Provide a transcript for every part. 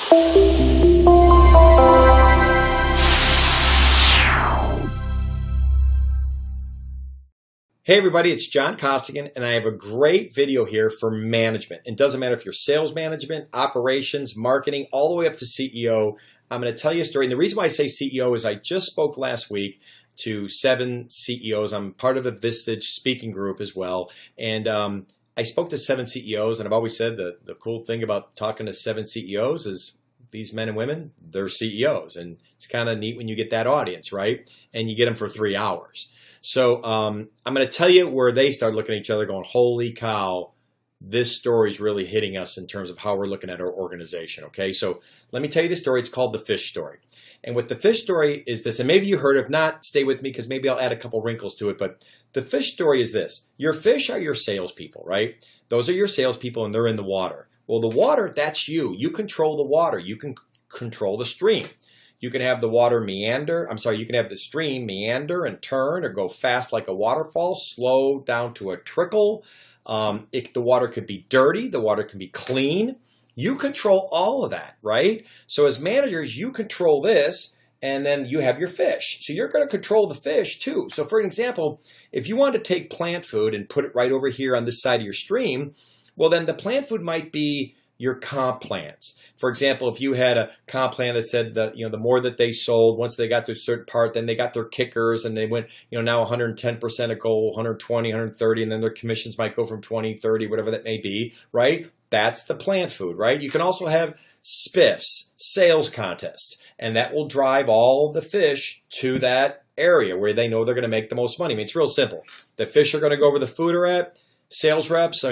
Hey everybody, it's John Costigan, and I have a great video here for management. It doesn't matter if you're sales management, operations, marketing, all the way up to CEO. I'm going to tell you a story. And the reason why I say CEO is I just spoke last week to 7 CEOs. I'm part of a Vistage speaking group as well. And I spoke to 7 CEOs, and I've always said that the cool thing about talking to 7 CEOs is these men and women, they're CEOs. And it's kind of neat when you get that audience, right? And you get them for 3 hours. So I'm going to tell you where they start looking at each other going, holy cow, this story is really hitting us in terms of how we're looking at our organization. Okay, so let me tell you the story. It's called the fish story. And what the fish story is this, and maybe you heard it. If not, stay with me because maybe I'll add a couple wrinkles to it. But the fish story is this. Your fish are your salespeople, right? Those are your salespeople and they're in the water. Well, the water, that's you. You control the water. You can control the stream. You can have the water meander. You can have the stream meander and turn or go fast like a waterfall, slow down to a trickle. The water could be dirty. The water can be clean. You control all of that, right? So as managers, you control this, and then you have your fish. So you're going to control the fish too. So for example, if you want to take plant food and put it right over here on this side of your stream, well, then the plant food might be your comp plans. For example, if you had a comp plan that said that, the more that they sold, once they got to a certain part, then they got their kickers and they went, now 110% a goal, 120, 130, and then their commissions might go from 20, 30, whatever that may be, right? That's the plant food, right? You can also have spiffs, sales contests, and that will drive all the fish to that area where they know they're going to make the most money. I mean, it's real simple. The fish are going to go where the food are at. Sales reps,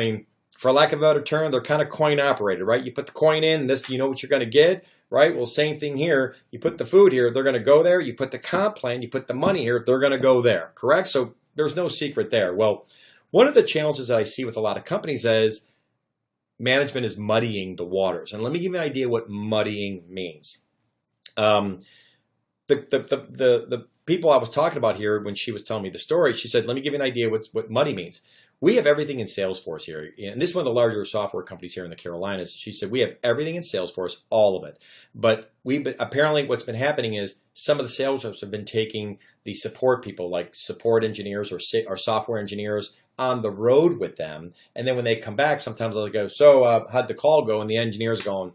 for lack of a better term, they're kind of coin operated, right? You put the coin in, this, you know what you're going to get, right? Well, same thing here. You put the food here, they're going to go there. You put the comp plan, you put the money here, they're going to go there, correct? So there's no secret there. Well, one of the challenges that I see with a lot of companies is management is muddying the waters. And let me give you an idea what muddying means. The people I was talking about here, when she was telling me the story, she said, let me give you an idea what muddy means. We have everything in Salesforce here. And this is one of the larger software companies here in the Carolinas. She said, we have everything in Salesforce, all of it. But apparently what's been happening is some of the sales reps have been taking the support people, like support engineers or software engineers, on the road with them. And then when they come back, sometimes they'll go, so how'd the call go? And the engineer's going,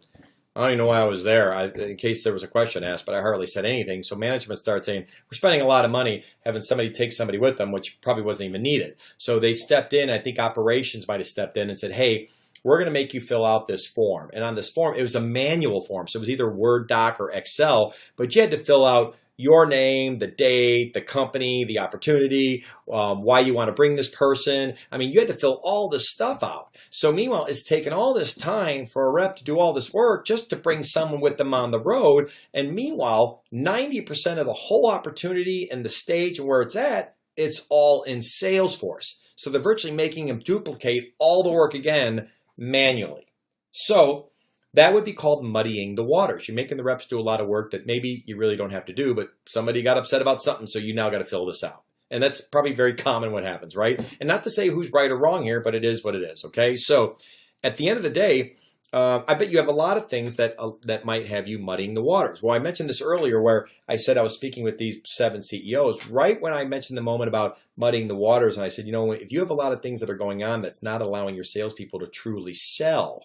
I don't even know why I was there, in case there was a question asked, but I hardly said anything. So management started saying, we're spending a lot of money having somebody take somebody with them, which probably wasn't even needed. So they stepped in. I think operations might have stepped in and said, hey, we're going to make you fill out this form. And on this form, it was a manual form. So it was either Word doc or Excel, but you had to fill out your name, the date, the company, the opportunity, why you want to bring this person. You had to fill all this stuff out. So meanwhile, it's taken all this time for a rep to do all this work just to bring someone with them on the road. And meanwhile, 90% of the whole opportunity and the stage and where it's at, it's all in Salesforce. So they're virtually making them duplicate all the work again manually. So that would be called muddying the waters. You're making the reps do a lot of work that maybe you really don't have to do, but somebody got upset about something, so you now got to fill this out. And that's probably very common what happens, right? And not to say who's right or wrong here, but it is what it is, okay? So at the end of the day, I bet you have a lot of things that might have you muddying the waters. Well, I mentioned this earlier where I said I was speaking with these 7 CEOs, right when I mentioned the moment about muddying the waters, and I said, if you have a lot of things that are going on that's not allowing your salespeople to truly sell,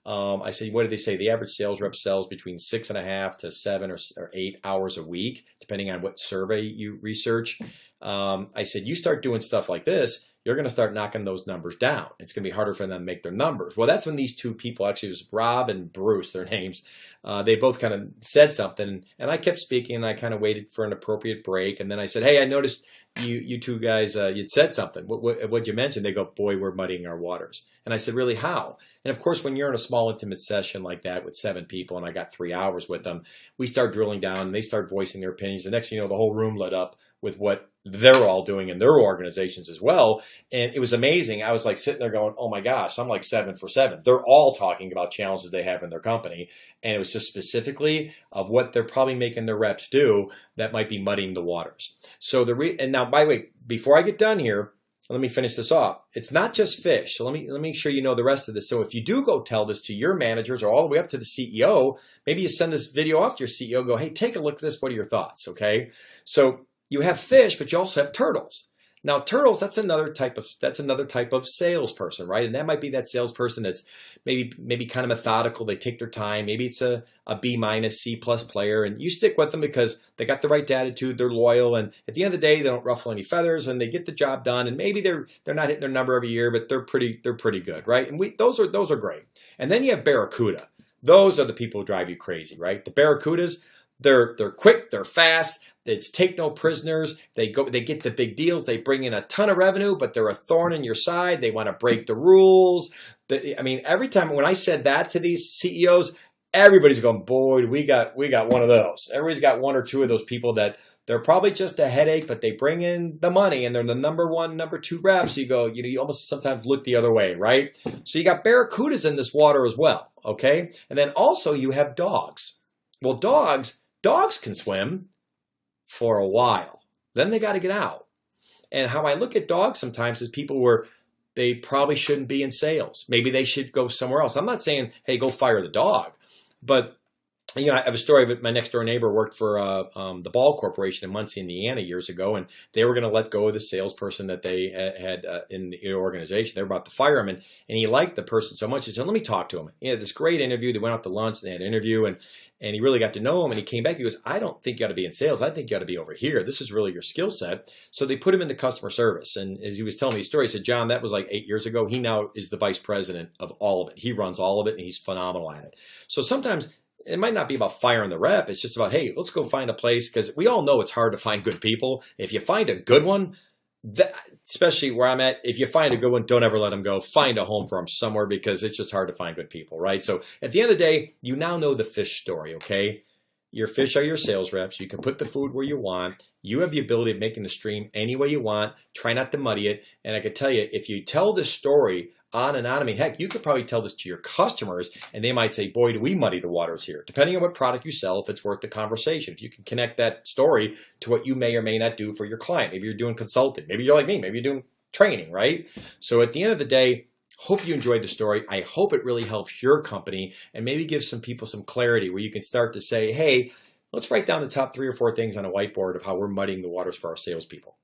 I said, what did they say? The average sales rep sells between 6.5 to 7 or 8 hours a week, depending on what survey you research. I said, you start doing stuff like this, you're going to start knocking those numbers down. It's going to be harder for them to make their numbers. Well, that's when these 2 people, actually it was Rob and Bruce, their names, they both kind of said something, and I kept speaking, and I kind of waited for an appropriate break, and then I said, hey, I noticed you 2 guys, you'd said something. What'd you mention? They go, boy, we're muddying our waters. And I said, really, how? And of course, when you're in a small, intimate session like that with 7 people, and I got 3 hours with them, we start drilling down, and they start voicing their opinions. The next thing you know, the whole room lit up with what they're all doing in their organizations as well. And it was amazing. I was like sitting there going, oh my gosh, I'm like 7 for 7. They're all talking about challenges they have in their company. And it was just specifically of what they're probably making their reps do that might be muddying the waters. So and now, by the way, before I get done here, let me finish this off. It's not just fish. So let me make sure you know the rest of this. So if you do go tell this to your managers or all the way up to the CEO, maybe you send this video off to your CEO, go, hey, take a look at this. What are your thoughts? Okay. So you have fish, but you also have turtles. Now, turtles, that's another type of salesperson, right? And that might be that salesperson that's maybe kind of methodical. They take their time. Maybe it's a B minus, C plus player, and you stick with them because they got the right attitude. They're loyal, and at the end of the day, they don't ruffle any feathers, and they get the job done. And maybe they're not hitting their number every year, but they're pretty good, right? And those are great. And then you have barracuda. Those are the people who drive you crazy, right? The barracudas. They're quick, they're fast, it's take no prisoners, they get the big deals, they bring in a ton of revenue, but they're a thorn in your side, they want to break the rules. I mean, every time when I said that to these CEOs, everybody's going, boy, we got one of those. Everybody's got one or two of those people that they're probably just a headache, but they bring in the money and they're the number one, number two reps. So you go, you almost sometimes look the other way, right? So you got barracudas in this water as well, okay? And then also you have dogs. Well, dogs can swim for a while. Then they got to get out. And how I look at dogs sometimes is people where they probably shouldn't be in sales. Maybe they should go somewhere else. I'm not saying, hey, go fire the dog. But, I have a story of my next door neighbor worked for the Ball Corporation in Muncie, Indiana years ago, and they were going to let go of the salesperson that they had in the organization. They were about to fire him, and he liked the person so much. He said, let me talk to him. He had this great interview. They went out to lunch, and they had an interview, and he really got to know him, and he came back. He goes, I don't think you ought to be in sales. I think you ought to be over here. This is really your skill set. So they put him into customer service, and as he was telling me the story, he said, John, that was like 8 years ago. He now is the vice president of all of it. He runs all of it, and he's phenomenal at it. So sometimes it might not be about firing the rep. It's just about, hey, let's go find a place, because we all know it's hard to find good people. If you find a good one, especially where I'm at, if you find a good one, don't ever let them go. Find a home for them somewhere, because it's just hard to find good people, right? So at the end of the day, you now know the fish story, okay? Your fish are your sales reps. You can put the food where you want. You have the ability of making the stream any way you want. Try not to muddy it. And I can tell you, if you tell this story on and on, I mean, heck, you could probably tell this to your customers, and they might say, boy, do we muddy the waters here. Depending on what product you sell, if it's worth the conversation. If you can connect that story to what you may or may not do for your client. Maybe you're doing consulting. Maybe you're like me. Maybe you're doing training, right? So at the end of the day, hope you enjoyed the story. I hope it really helps your company and maybe gives some people some clarity where you can start to say, hey, let's write down the top 3 or 4 things on a whiteboard of how we're muddying the waters for our salespeople.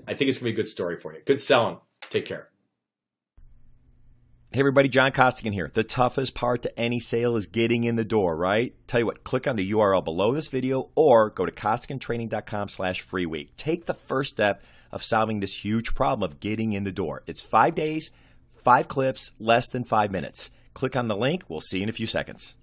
I think it's going to be a good story for you. Good selling. Take care. Hey everybody, John Costigan here. The toughest part to any sale is getting in the door, right? Tell you what, click on the URL below this video or go to costigantraining.com/free week. Take the first step of solving this huge problem of getting in the door. It's 5 days, 5 clips, less than 5 minutes. Click on the link. We'll see you in a few seconds.